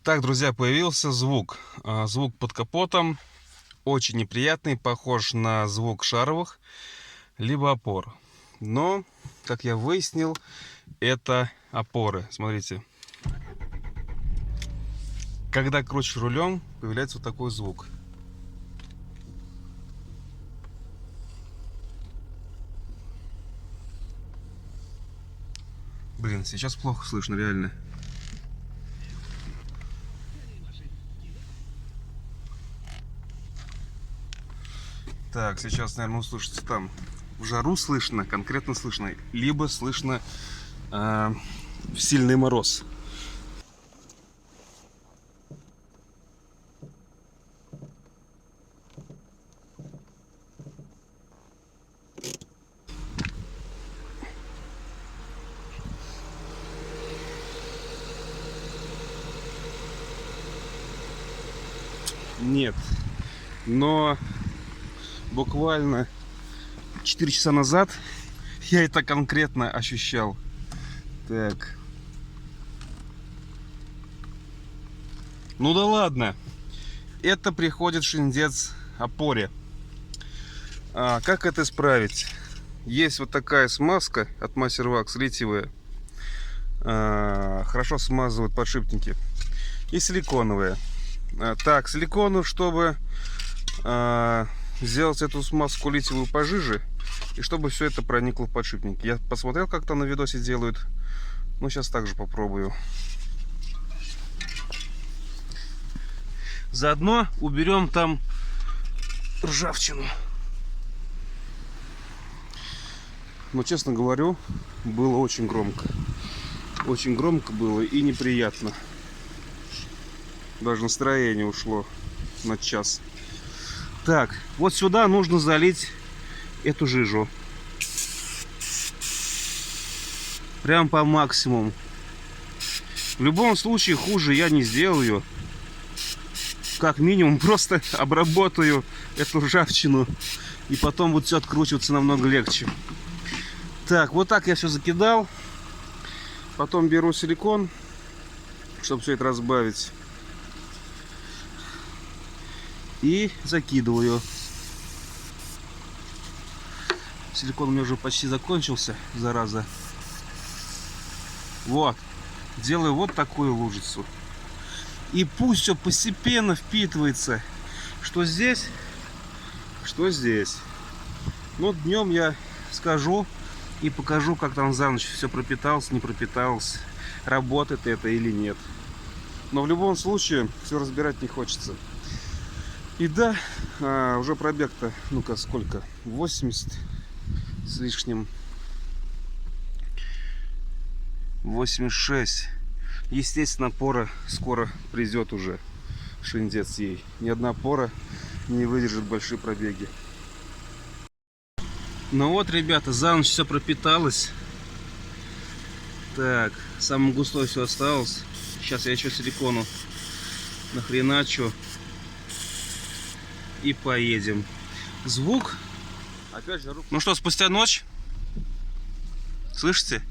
Так, друзья, появился звук. Звук под капотом. Очень неприятный, похож на звук шаровых, либо опор. Но, как я выяснил, это опоры. Смотрите. Когда крутишь рулем, появляется вот такой звук. Блин, сейчас плохо слышно, реально. Так, сейчас, наверное, услышите там. В жару слышно, конкретно слышно, либо слышно в сильный мороз. Нет, но буквально 4 часа назад я это конкретно ощущал. Так. Ну да ладно. Это приходит шиндец опоре. Как это исправить? Есть вот такая смазка от Masterwax литиевая. Хорошо смазывают подшипники. И силиконовая. Так, силикону, чтобы сделать эту смазку литиевую пожиже, и чтобы все это проникло в подшипник. Я посмотрел, как там на видосе делают. Ну, сейчас также попробую. Заодно уберем там ржавчину. Но, честно говорю, было очень громко. Очень громко было и неприятно. Даже настроение ушло на час. Так, вот сюда нужно залить эту жижу. Прям по максимуму. В любом случае хуже я не сделаю. Как минимум просто обработаю эту ржавчину. И потом будет все откручиваться намного легче. Так, вот так я все закидал. Потом беру силикон, чтобы все это разбавить. И закидываю. Силикон у меня уже почти закончился, зараза. Вот. Делаю вот такую лужицу. И пусть все постепенно впитывается. Что здесь, что здесь. Но днем я скажу и покажу, как там за ночь все пропиталось, не пропиталось, работает это или нет. Но в любом случае все разбирать не хочется. И да, уже пробег-то, ну-ка, сколько? 80 с лишним. 86. Естественно, пора скоро придет уже. Шиндец ей. Ни одна пора не выдержит большие пробеги. Ну вот, ребята, за ночь все пропиталось. Так, самое густое все осталось. Сейчас я еще силикону нахреначу. И поедем. Звук. Опять же, ну что, спустя ночь. Слышите?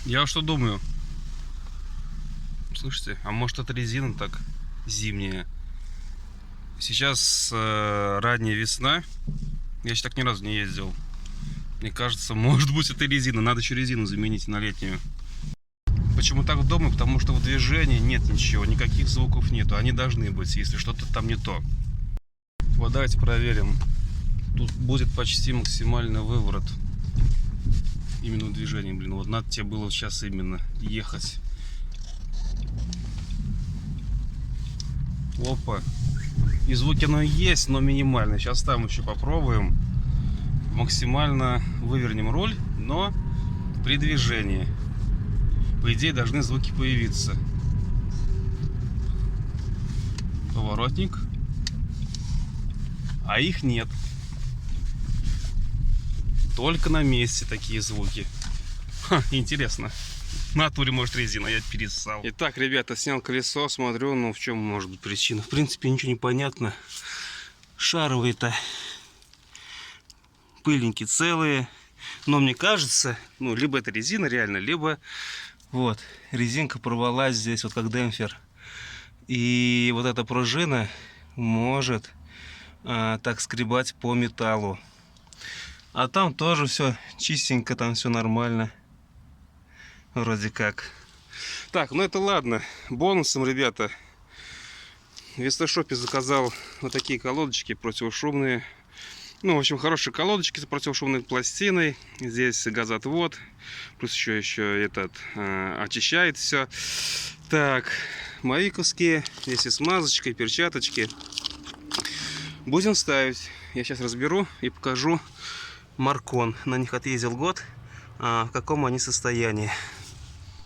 Я что думаю? Слышите? А может, это резина так зимняя? Сейчас ранняя весна. Я еще так ни разу не ездил. Мне кажется, может быть, это резина. Надо еще резину заменить на летнюю. Почему так думаю? Потому что в движении нет ничего, никаких звуков нету. Они должны быть, если что-то там не то. Вот давайте проверим. Тут будет почти максимальный выворот. Именно в движении, блин. Вот надо тебе было сейчас именно ехать. Опа. И звуки оно есть, но минимально. Сейчас там еще попробуем. Максимально вывернем руль, но при движении. По идее должны звуки появиться. Поворотник. А их нет. Только на месте такие звуки. Ха, интересно. В натуре, может, резина, я перессал. Итак, ребята, снял колесо, смотрю, ну в чем может быть причина. В принципе, ничего не понятно. Шаровые-то пыльники целые. Но мне кажется, ну, либо это резина реально, либо вот, резинка порвалась здесь, вот как демпфер. И вот эта пружина может так скребать по металлу. А там тоже все чистенько, там все нормально. Вроде как. Так, ну это ладно. Бонусом, ребята, в Вестошопе заказал вот такие колодочки противошумные. Ну, в общем, хорошие колодочки с противошумной пластиной. Здесь газоотвод. Плюс еще этот очищает все. Так, мои куски. Здесь и смазочка, и перчаточки. Будем ставить. Я сейчас разберу и покажу Маркон. На них отъездил год. В каком они состоянии.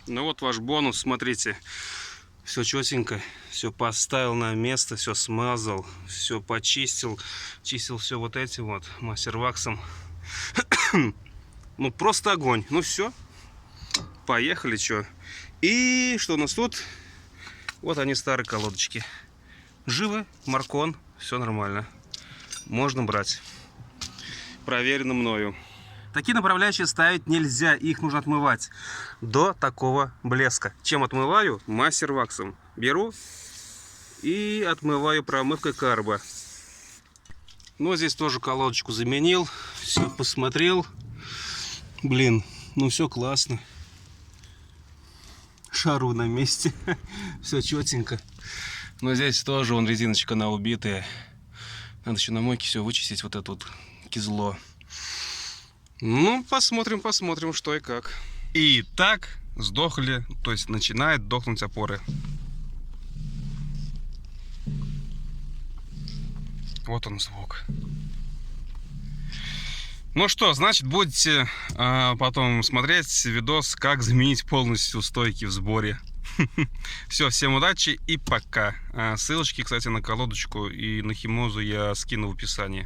Ну вот ваш бонус, смотрите. Все четенько, все поставил на место, все смазал, все почистил. Чистил все вот этим вот мастерваксом. Ну просто огонь. Ну все, поехали, что. И что у нас тут? Вот они, старые колодочки. Живы, Маркон, все нормально. Можно брать. Проверено мною. Такие направляющие ставить нельзя, их нужно отмывать до такого блеска. Чем отмываю? Мастерваксом. Беру и отмываю промывкой карба. Ну, здесь тоже колодочку заменил, все посмотрел. Блин, ну все классно. Шару на месте, все четенько. Но здесь тоже вон резиночка, она убитая. Надо еще на мойке все вычистить, вот это вот кизло. Ну, посмотрим, что и как. И так сдохли, то есть начинает дохнуть опоры. Вот он звук. Ну что, значит, будете потом смотреть видос, как заменить полностью стойки в сборе. Все, всем удачи и пока. Ссылочки, кстати, на колодочку и на химозу я скину в описании.